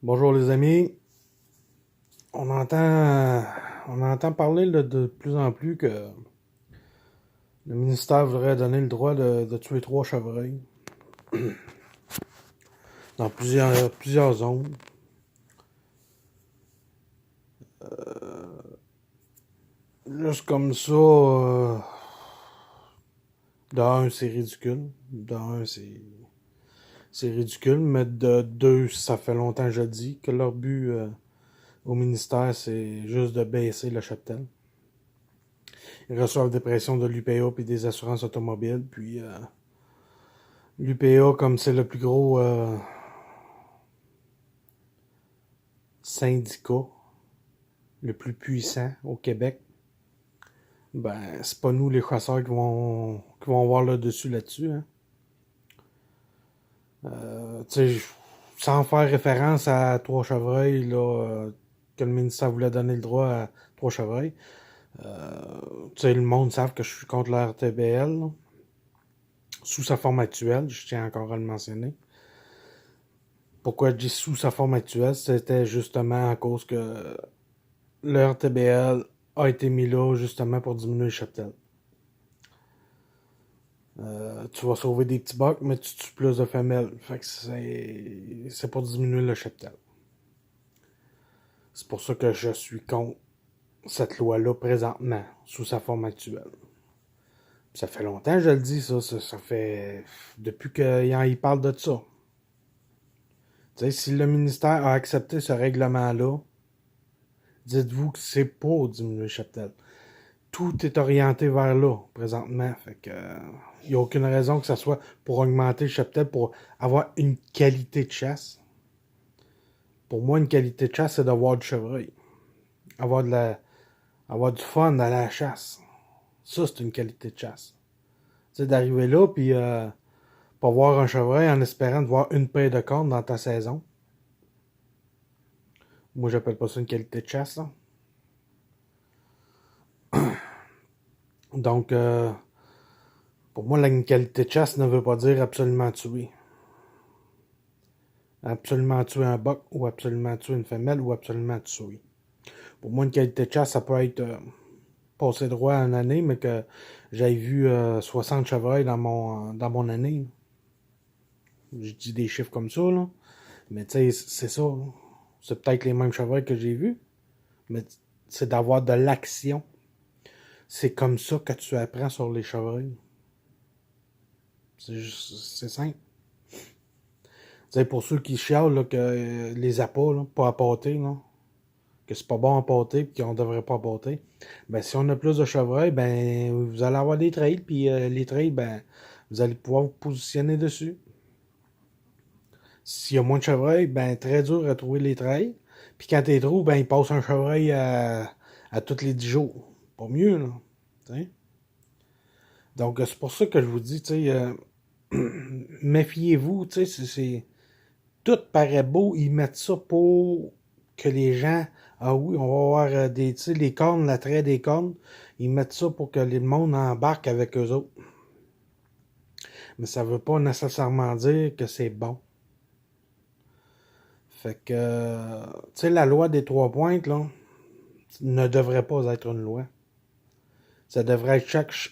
Bonjour les amis. On entend, on entend parler là, de plus en plus que le ministère voudrait donner le droit de tuer 3 chevreuils dans plusieurs zones. Juste comme ça, de un, c'est ridicule. De un, c'est ridicule, mais de deux, ça fait longtemps que je le dis que leur but au ministère, c'est juste de baisser le cheptel. Ils reçoivent des pressions de l'UPA puis des assurances automobiles, puis l'UPA, comme c'est le plus gros syndicat, le plus puissant au Québec, ben, c'est pas nous les chasseurs qui vont avoir le dessus là-dessus. Hein. Tu sais, sans faire référence à 3 chevreuils, là, que le ministère voulait donner le droit à 3 chevreuils, tu sais, le monde savent que je suis contre la RTBL, là, sous sa forme actuelle, je tiens encore à le mentionner. Pourquoi je dis sous sa forme actuelle, c'était justement à cause que le RTBL a été mis là justement pour diminuer le cheptel. Tu vas sauver des petits bocs, mais tu tues plus de femelles. Fait que c'est pour diminuer le cheptel. C'est pour ça que je suis contre cette loi-là présentement, sous sa forme actuelle. Puis ça fait longtemps que je le dis, ça fait depuis qu'il parle de ça. Tu sais, si le ministère a accepté ce règlement-là, dites-vous que c'est pour diminuer le cheptel. Tout est orienté vers là, présentement. Fait que, il n'y a aucune raison que ce soit pour augmenter le cheptel, pour avoir une qualité de chasse. Pour moi, une qualité de chasse, c'est d'avoir du chevreuil. Avoir du fun à la chasse. Ça, c'est une qualité de chasse. Tu sais, d'arriver là, puis pas voir un chevreuil en espérant de voir une paire de cornes dans ta saison. Moi, j'appelle pas ça une qualité de chasse, là. Donc, pour moi, une qualité de chasse ne veut pas dire absolument tuer. Absolument tuer un buck, ou absolument tuer une femelle, ou absolument tuer. Pour moi, une qualité de chasse, ça peut être passer droit à une année, mais que j'aille vu 60 chevreuils dans mon année. Je dis des chiffres comme ça, là. Mais tu sais, c'est ça. C'est peut-être les mêmes chevreuils que j'ai vus, mais c'est d'avoir de l'action. C'est comme ça que tu apprends sur les chevreuils. C'est simple. Tu sais, pour ceux qui chialent là, que les appâts, là, pas appâtés, là, que c'est pas bon à pâter et qu'on devrait pas pâter, ben si on a plus de chevreuils, ben vous allez avoir des trails, puis les trails, ben vous allez pouvoir vous positionner dessus. S'il y a moins de chevreuils, ben très dur à trouver les trails. Puis quand t'es trouves, ben il passe un chevreuil à tous les 10 jours. Pas mieux, là. T'sais? Donc c'est pour ça que je vous dis, tu sais, méfiez-vous, tu sais, tout paraît beau, ils mettent ça pour que les gens, ah oui, on va avoir tu sais, les cornes, l'attrait des cornes, ils mettent ça pour que le monde embarque avec eux autres. Mais ça veut pas nécessairement dire que c'est bon. Fait que, tu sais, la loi des 3 pointes, là, ne devrait pas être une loi. Ça devrait être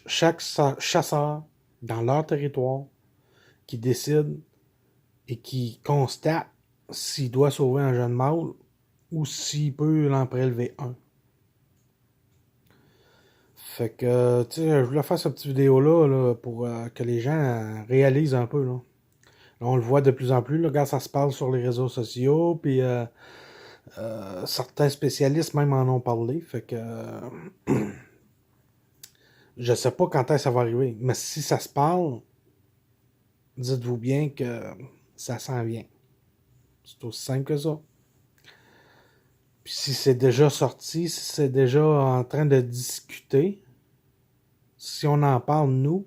chaque chasseur dans leur territoire qui décide et qui constate s'il doit sauver un jeune mâle ou s'il peut l'en prélever un. Fait que, tu sais, je voulais faire cette petite vidéo-là là, pour que les gens réalisent un peu. Là. Là, on le voit de plus en plus. Là, regarde, ça se parle sur les réseaux sociaux, puis certains spécialistes même en ont parlé. Fait que je sais pas quand est-ce que ça va arriver, mais si ça se parle, dites-vous bien que ça s'en vient. C'est aussi simple que ça. Puis si c'est déjà sorti, si c'est déjà en train de discuter, si on en parle, nous,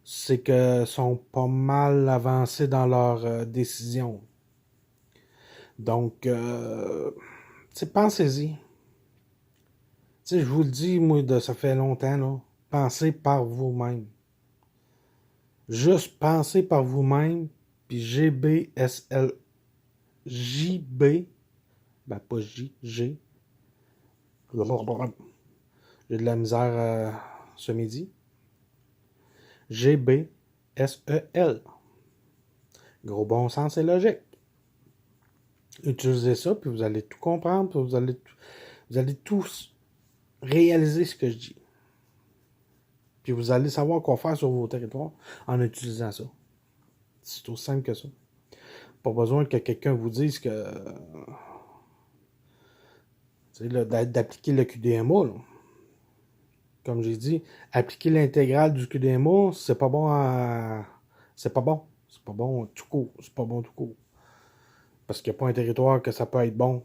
c'est que sont pas mal avancés dans leur décision. Donc, pensez-y. Je vous le dis, moi, ça fait longtemps, là. Pensez par vous-même. Juste pensez par vous-même, puis GBSL JB, ben pas J, G. J'ai de la misère ce midi. GBSEL. Gros bon sens et logique. Utilisez ça, puis vous allez tout comprendre, puis vous allez tous réaliser ce que je dis. Puis vous allez savoir quoi faire sur vos territoires en utilisant ça. C'est aussi simple que ça. Pas besoin que quelqu'un vous dise que d'appliquer le QDMA. Là. Comme j'ai dit, appliquer l'intégrale du QDMA, c'est pas bon c'est pas bon. C'est pas bon tout court. C'est pas bon tout court. Parce qu'il n'y a pas un territoire que ça peut être bon.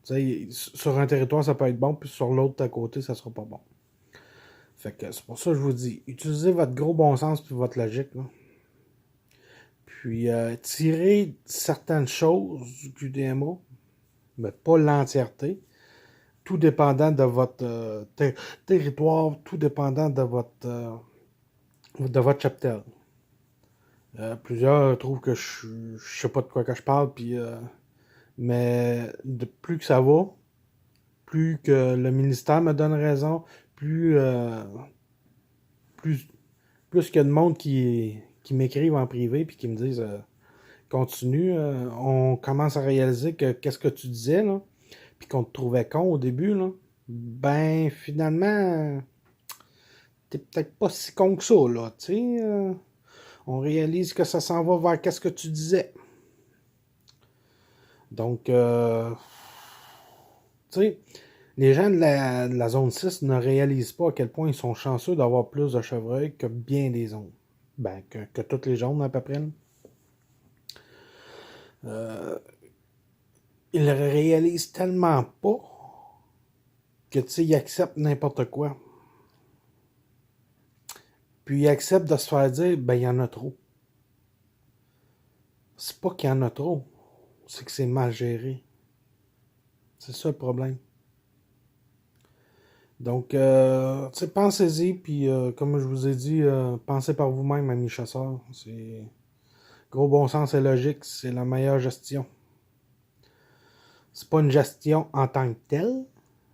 T'sais, sur un territoire, ça peut être bon, puis sur l'autre à côté, ça sera pas bon. Fait que c'est pour ça que je vous dis, utilisez votre gros bon sens puis votre logique. Là. Puis tirez certaines choses du QDMA, mais pas l'entièreté. Tout dépendant de votre territoire, tout dépendant de votre cheptel. Plusieurs trouvent que je sais pas de quoi que je parle, puis mais plus que ça va, plus que le ministère me donne raison, plus plus qu'il y a de monde qui m'écrivent en privé puis qui me disent continue, on commence à réaliser que qu'est-ce que tu disais là, puis qu'on te trouvait con au début là, ben finalement t'es peut-être pas si con que ça là, tu sais. On réalise que ça s'en va vers qu'est-ce que tu disais. Donc, tu sais, les gens de la zone 6 ne réalisent pas à quel point ils sont chanceux d'avoir plus de chevreuils que bien des zones. Ben, que toutes les zones à peu près. Ils le réalisent tellement pas que, tu sais, ils acceptent n'importe quoi. Puis ils acceptent de se faire dire, ben, il y en a trop. C'est pas qu'il y en a trop, c'est que c'est mal géré. C'est ça le problème. Donc, tu sais, pensez-y, puis comme je vous ai dit, pensez par vous-même, amis chasseurs. C'est gros bon sens et logique, c'est la meilleure gestion. C'est pas une gestion en tant que telle,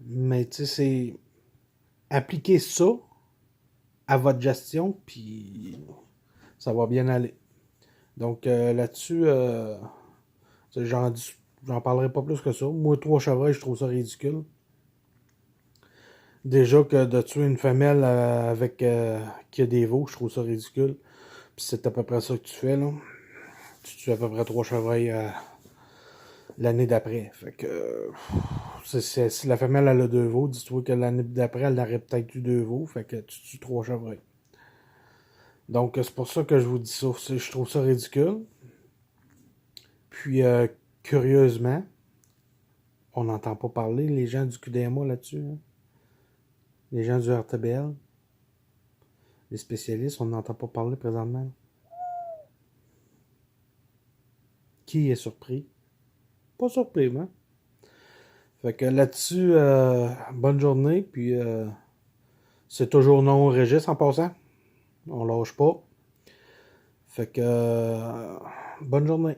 mais tu sais, c'est appliquer ça à votre gestion, puis ça va bien aller. Donc, là-dessus, j'en parlerai pas plus que ça. Moi, 3 chevreuils, je trouve ça ridicule. Déjà que de tuer une femelle avec qui a des veaux, je trouve ça ridicule. Puis c'est à peu près ça que tu fais, là. Tu tues à peu près 3 chevreuils l'année d'après. Fait que si la femelle elle a 2 veaux, dis-toi que l'année d'après, elle aurait peut-être eu 2 veaux. Fait que tu tues 3 chevreuils. Donc c'est pour ça que je vous dis ça. Je trouve ça ridicule. Puis curieusement, on n'entend pas parler les gens du QDMA là-dessus. Hein? Les gens du RTBL. Les spécialistes, on n'entend pas parler présentement. Qui est surpris? Pas surpris, moi. Fait que là-dessus, bonne journée, puis c'est toujours non au registre en passant. On lâche pas. Fait que bonne journée.